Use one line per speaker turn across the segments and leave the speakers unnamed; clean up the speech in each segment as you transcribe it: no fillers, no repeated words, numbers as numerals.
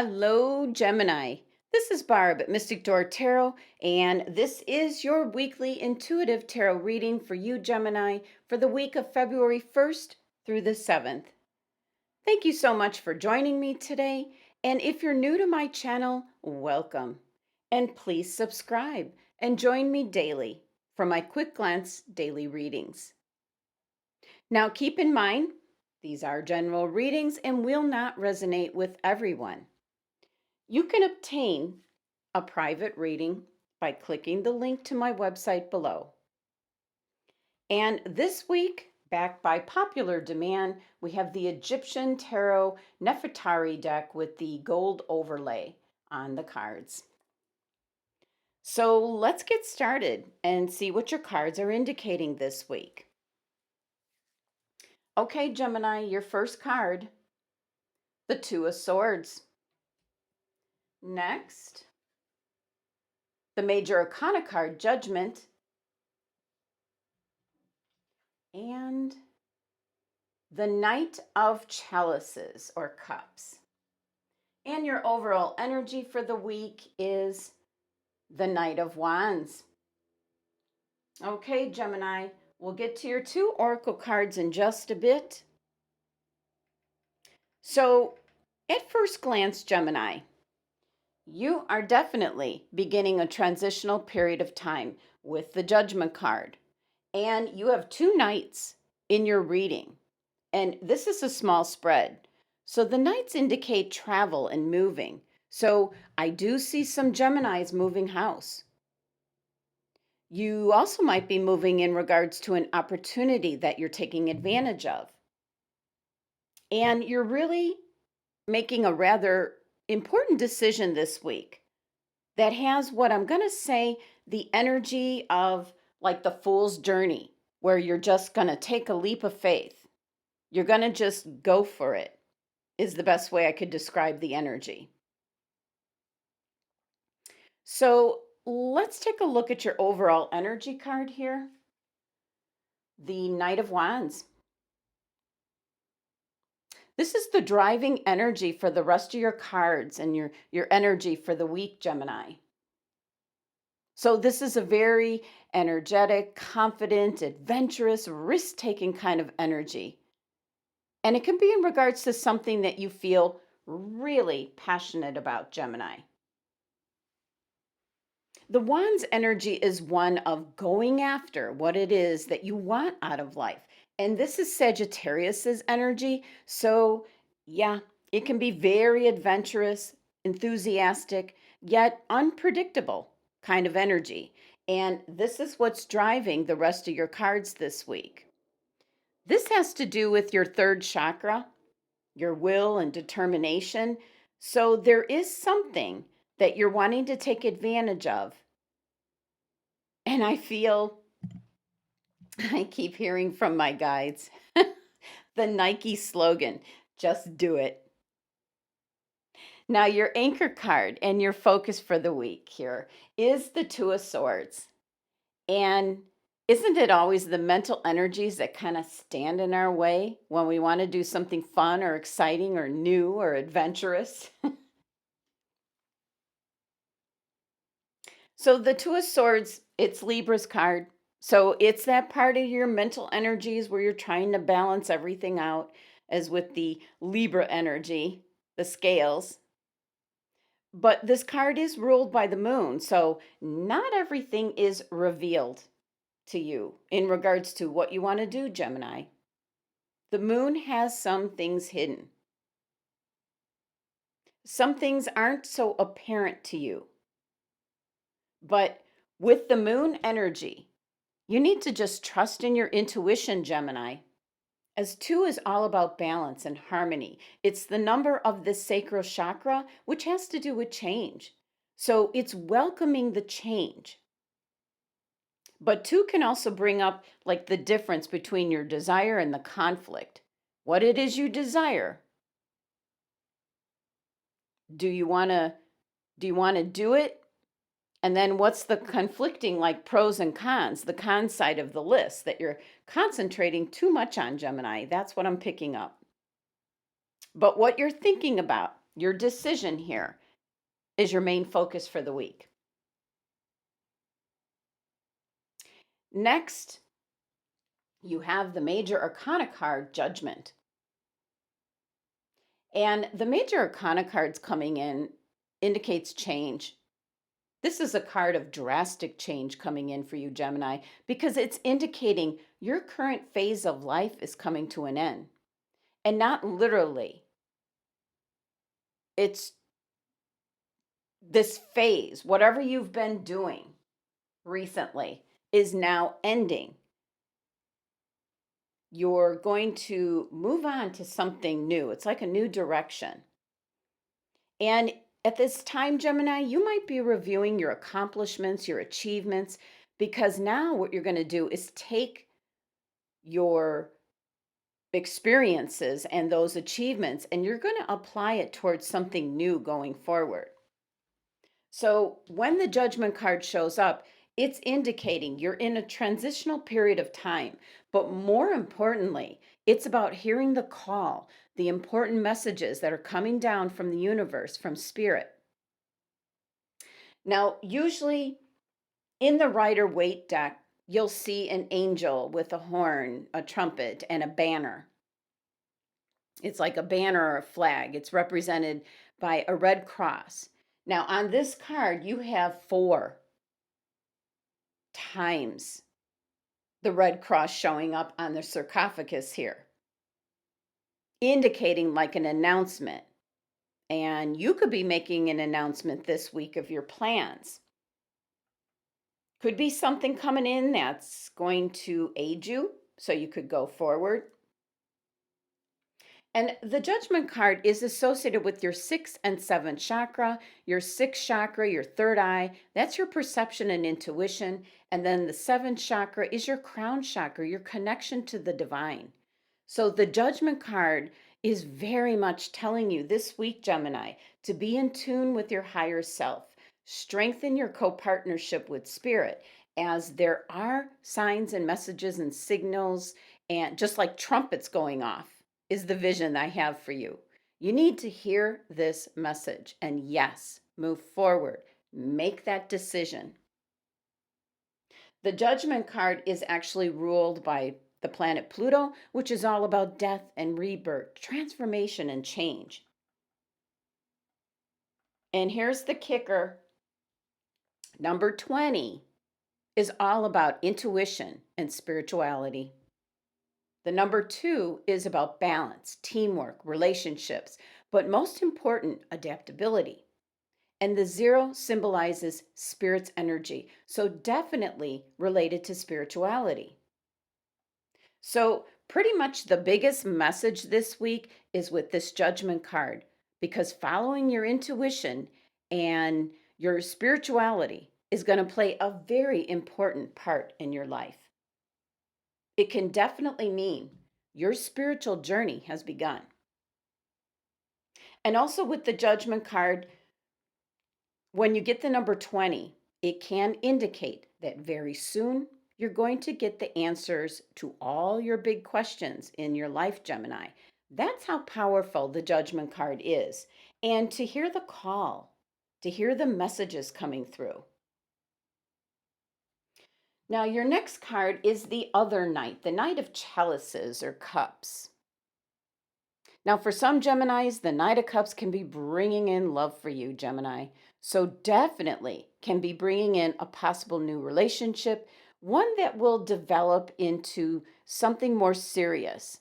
Hello, Gemini. This is Barb at Mystic Door Tarot, and this is your weekly intuitive tarot reading for you, Gemini, for the week of February 1st through the 7th. Thank you so much for joining me today. And if you're new to my channel, welcome. And please subscribe and join me daily for my quick glance daily readings. Now, keep in mind, these are general readings and will not resonate with everyone. You can obtain a private reading by clicking the link to my website below. And this week, backed by popular demand, we have the Egyptian Tarot Nerfertari deck with the gold overlay on the cards. So let's get started and see what your cards are indicating this week. Okay, Gemini, your first card, the Two of Swords. Next, the Major Arcana card, Judgment. And the Knight of Chalices or Cups. And your overall energy for the week is the Knight of Wands. Okay, Gemini, we'll get to your two oracle cards in just a bit. So, at first glance, Gemini, you are definitely beginning a transitional period of time with the Judgment card. And you have two knights in your reading. And this is a small spread. So the knights indicate travel and moving. So I do see some Geminis moving house. You also might be moving in regards to an opportunity that you're taking advantage of. And you're really making a rather important decision this week that has what I'm going to say the energy of like the fool's journey, where you're just going to take a leap of faith. You're going to just go for it, is the best way I could describe the energy. So let's take a look at your overall energy card here. The Knight of Wands. This is the driving energy for the rest of your cards and your energy for the week, Gemini. So this is a very energetic, confident, adventurous, risk-taking kind of energy. And it can be in regards to something that you feel really passionate about, Gemini. The Wand's energy is one of going after what it is that you want out of life. And this is Sagittarius's energy. So, yeah, it can be very adventurous, enthusiastic, yet unpredictable kind of energy. And this is what's driving the rest of your cards this week. This has to do with your third chakra, your will and determination. So there is something that you're wanting to take advantage of. And I keep hearing from my guides the Nike slogan, just do it. Now, your anchor card and your focus for the week here is the Two of Swords. And isn't it always the mental energies that kind of stand in our way when we want to do something fun or exciting or new or adventurous? So the Two of Swords, it's Libra's card. So it's that part of your mental energies where you're trying to balance everything out, as with the Libra energy, the scales. But this card is ruled by the moon, so not everything is revealed to you in regards to what you want to do, Gemini. The moon has some things hidden. Some things aren't so apparent to you. But with the moon energy, you need to just trust in your intuition, Gemini. As two is all about balance and harmony. It's the number of the sacral chakra, which has to do with change. So it's welcoming the change. But two can also bring up like the difference between your desire and the conflict. What it is you desire. Do you want to do it? And then what's the conflicting like pros and cons, the con side of the list that you're concentrating too much on, Gemini? That's what I'm picking up. But what you're thinking about, Your decision here is your main focus for the week. Next, you have the Major Arcana card, Judgment. And the Major Arcana cards coming in indicates change. This is a card of drastic change coming in for you, Gemini, because it's indicating your current phase of life is coming to an end. And not literally. It's this phase, whatever you've been doing recently, is now ending. You're going to move on to something new. It's like a new direction. And at this time, Gemini, you might be reviewing your accomplishments, your achievements, because now what you're going to do is take your experiences and those achievements and you're going to apply it towards something new going forward. So when the Judgment card shows up, it's indicating you're in a transitional period of time. But more importantly, it's about hearing the call, the important messages that are coming down from the universe, from spirit. Now, usually in the Rider-Waite deck, you'll see an angel with a horn, a trumpet, and a banner. It's like a banner or a flag. It's represented by a red cross. Now, on this card, you have 4 times the red cross showing up on the sarcophagus here, indicating like an announcement. And you could be making an announcement this week of your plans. Could be something coming in that's going to aid you so you could go forward. And the Judgment card is associated with your 6th and 7th chakra, your 6th chakra, your third eye. That's your perception and intuition. And then the 7th chakra is your crown chakra, your connection to the divine. So the Judgment card is very much telling you this week, Gemini, to be in tune with your higher self. Strengthen your co-partnership with spirit, as there are signs and messages and signals, and just like trumpets going off is the vision I have for you. You need to hear this message and yes, move forward. Make that decision. The Judgment card is actually ruled by the planet Pluto, which is all about death and rebirth, transformation and change. And here's the kicker. Number 20 is all about intuition and spirituality. The number 2 is about balance, teamwork, relationships, but most important, adaptability. And the 0 symbolizes spirit's energy, so definitely related to spirituality. So pretty much the biggest message this week is with this Judgment card, because following your intuition and your spirituality is going to play a very important part in your life. It can definitely mean your spiritual journey has begun. And also with the Judgment card, when you get the number 20, it can indicate that very soon you're going to get the answers to all your big questions in your life, Gemini. That's how powerful the Judgment card is. And to hear the call, to hear the messages coming through. Now, your next card is the other Knight, the Knight of Chalices or Cups. Now, for some Geminis, the Knight of Cups can be bringing in love for you, Gemini. So definitely can be bringing in a possible new relationship, one that will develop into something more serious.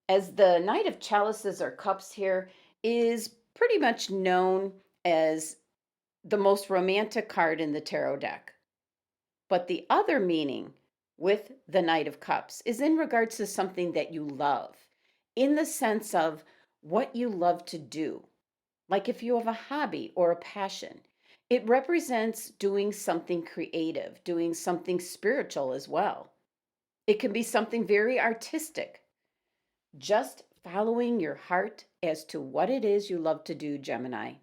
As the Knight of Chalices or Cups here is pretty much known as the most romantic card in the tarot deck. But the other meaning with the Knight of Cups is in regards to something that you love, in the sense of what you love to do. Like if you have a hobby or a passion, it represents doing something creative, doing something spiritual as well. It can be something very artistic, just following your heart as to what it is you love to do, Gemini.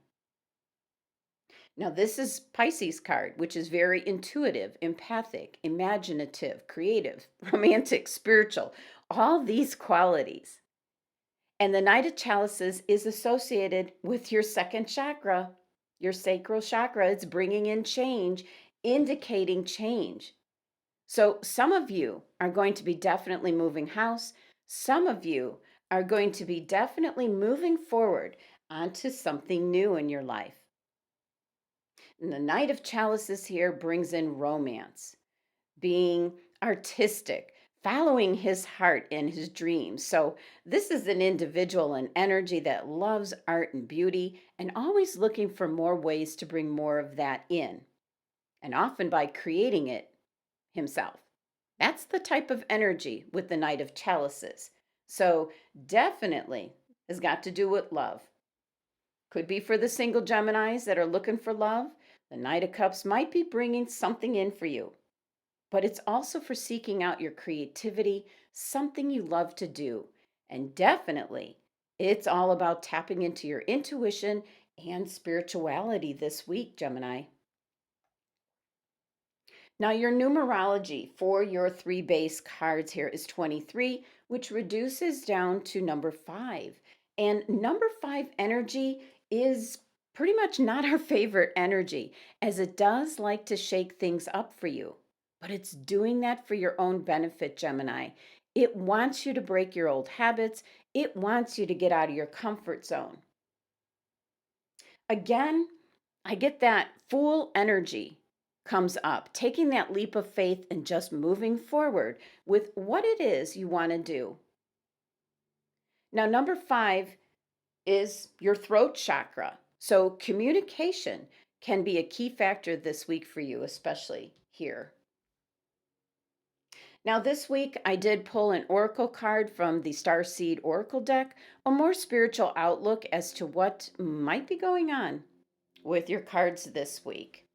Now, this is Pisces card, which is very intuitive, empathic, imaginative, creative, romantic, spiritual, all these qualities. And the Knight of Chalices is associated with your second chakra, your sacral chakra. It's bringing in change, indicating change. So some of you are going to be definitely moving house. Some of you are going to be definitely moving forward onto something new in your life. And the Knight of Chalices here brings in romance, being artistic, following his heart and his dreams. So, this is an individual and energy that loves art and beauty and always looking for more ways to bring more of that in, and often by creating it himself. That's the type of energy with the Knight of Chalices. So, definitely has got to do with love. Could be for the single Geminis that are looking for love. The Knight of Cups might be bringing something in for you, but it's also for seeking out your creativity, something you love to do. And definitely, it's all about tapping into your intuition and spirituality this week, Gemini. Now, your numerology for your three base cards here is 23, which reduces down to number 5. And number 5 energy is pretty much not our favorite energy, as it does like to shake things up for you. But it's doing that for your own benefit, Gemini. It wants you to break your old habits, it wants you to get out of your comfort zone. Again, I get that Fool energy comes up, taking that leap of faith and just moving forward with what it is you want to do. Now, number 5 is your throat chakra. So, communication can be a key factor this week for you, especially here. Now, this week I did pull an oracle card from the Starseed oracle deck, a more spiritual outlook as to what might be going on with your cards this week.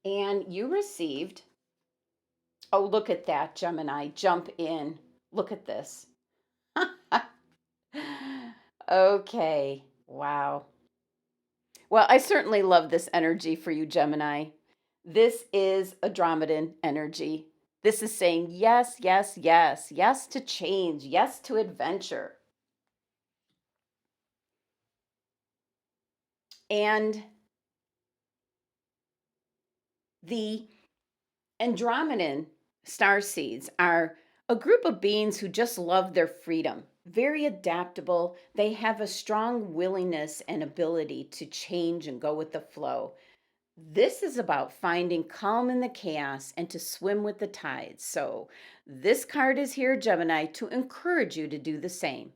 And you received, oh, look at that, Gemini, jump in. Look at this. Okay, wow. Well, I certainly love this energy for you, Gemini. This is Andromedan energy. This is saying yes, yes, yes, yes to change, yes to adventure. And the Andromedan star seeds are a group of beings who just love their freedom, very adaptable. They have a strong willingness and ability to change and go with the flow. This is about finding calm in the chaos and to swim with the tides. So, this card is here, Gemini, to encourage you to do the same.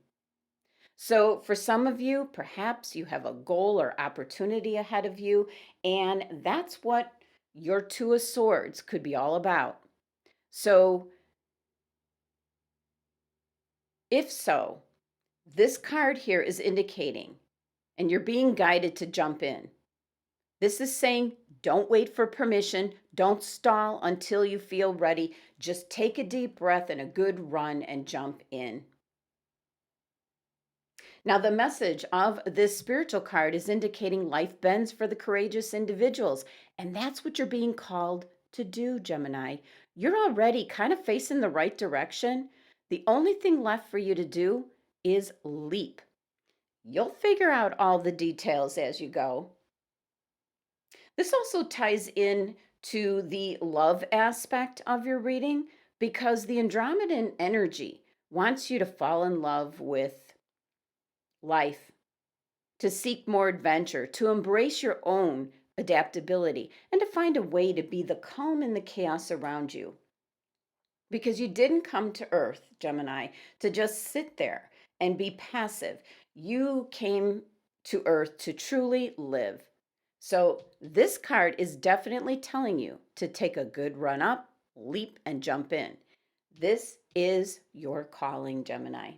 So, for some of you, perhaps you have a goal or opportunity ahead of you, and that's what your Two of Swords could be all about. So, if so, this card here is indicating, and you're being guided to jump in. This is saying, don't wait for permission. Don't stall until you feel ready. Just take a deep breath and a good run and jump in. Now, the message of this spiritual card is indicating life bends for the courageous individuals. And that's what you're being called to do, Gemini. You're already kind of facing the right direction. The only thing left for you to do is leap. You'll figure out all the details as you go. This also ties in to the love aspect of your reading because the Andromedan energy wants you to fall in love with life, to seek more adventure, to embrace your own adaptability, and to find a way to be the calm in the chaos around you. Because you didn't come to Earth, Gemini, to just sit there and be passive. You came to Earth to truly live. So, this card is definitely telling you to take a good run up, leap, and jump in. This is your calling, Gemini.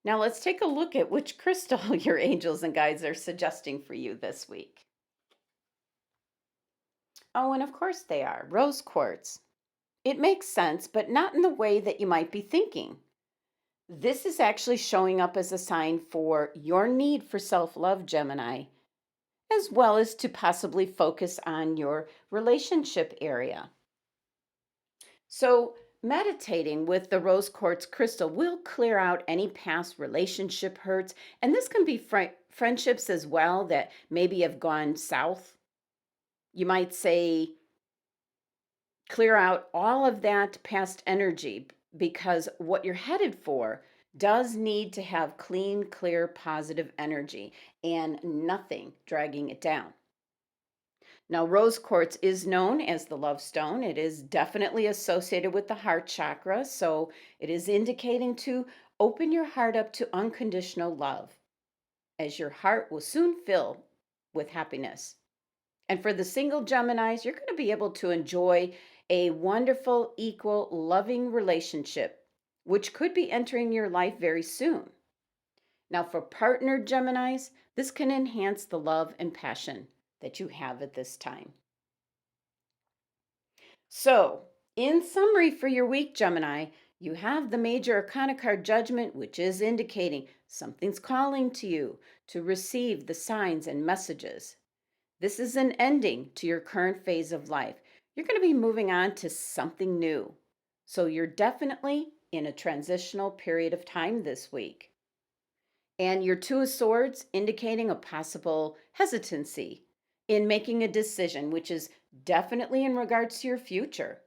Now, let's take a look at which crystal your angels and guides are suggesting for you this week. Oh, and of course they are rose quartz. It makes sense, but not in the way that you might be thinking. This is actually showing up as a sign for your need for self love, Gemini, as well as to possibly focus on your relationship area. So, meditating with the rose quartz crystal will clear out any past relationship hurts, and this can be friendships as well that maybe have gone south. You might say clear out all of that past energy because what you're headed for does need to have clean, clear, positive energy and nothing dragging it down. Now, rose quartz is known as the love stone. It is definitely associated with the heart chakra, so it is indicating to open your heart up to unconditional love, as your heart will soon fill with happiness. And for the single Geminis, you're going to be able to enjoy a wonderful, equal, loving relationship, which could be entering your life very soon. Now, for partnered Geminis, this can enhance the love and passion that you have at this time. So, in summary for your week, Gemini, you have the major arcana card Judgment, which is indicating something's calling to you to receive the signs and messages. This is an ending to your current phase of life. You're going to be moving on to something new. So you're definitely in a transitional period of time this week. And your Two of Swords indicating a possible hesitancy in making a decision, which is definitely in regards to your future.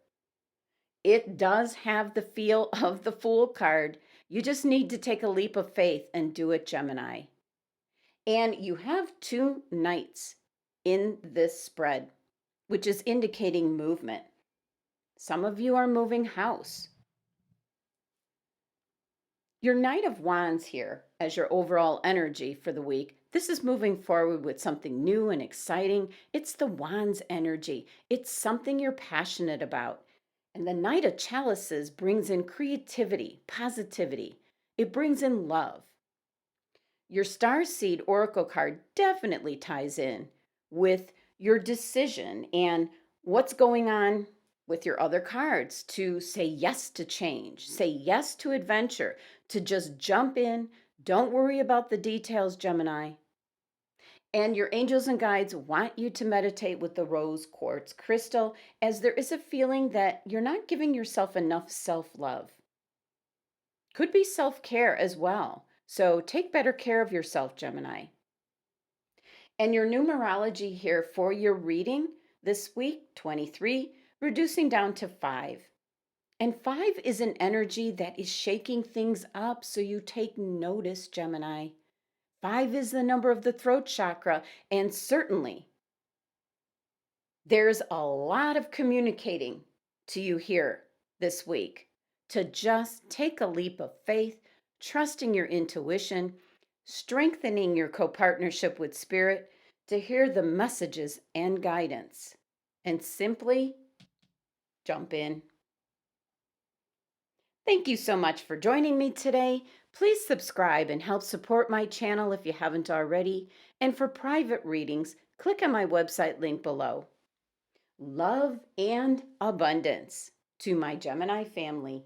It does have the feel of the Fool card. You just need to take a leap of faith and do it, Gemini. And you have two knights in this spread, which is indicating movement. Some of you are moving house. Your Knight of Wands here as your overall energy for the week. This is moving forward with something new and exciting. It's the Wands energy. It's something you're passionate about. And the Knight of Chalices brings in creativity, positivity. It brings in love. Your Starseed Oracle card definitely ties in with your decision and what's going on with your other cards to say yes to change, say yes to adventure, to just jump in. Don't worry about the details, Gemini. And your angels and guides want you to meditate with the rose quartz crystal, as there is a feeling that you're not giving yourself enough self-love. Could be self-care as well. So take better care of yourself, Gemini. And your numerology here for your reading this week, 23, reducing down to 5. And 5 is an energy that is shaking things up, so you take notice, Gemini. 5 is the number of the throat chakra, and certainly there's a lot of communicating to you here this week to just take a leap of faith, trusting your intuition, strengthening your co-partnership with spirit to hear the messages and guidance, and simply jump in. Thank you so much for joining me today. Please subscribe and help support my channel if you haven't already. And for private readings, click on my website link below. Love and abundance to my Gemini family.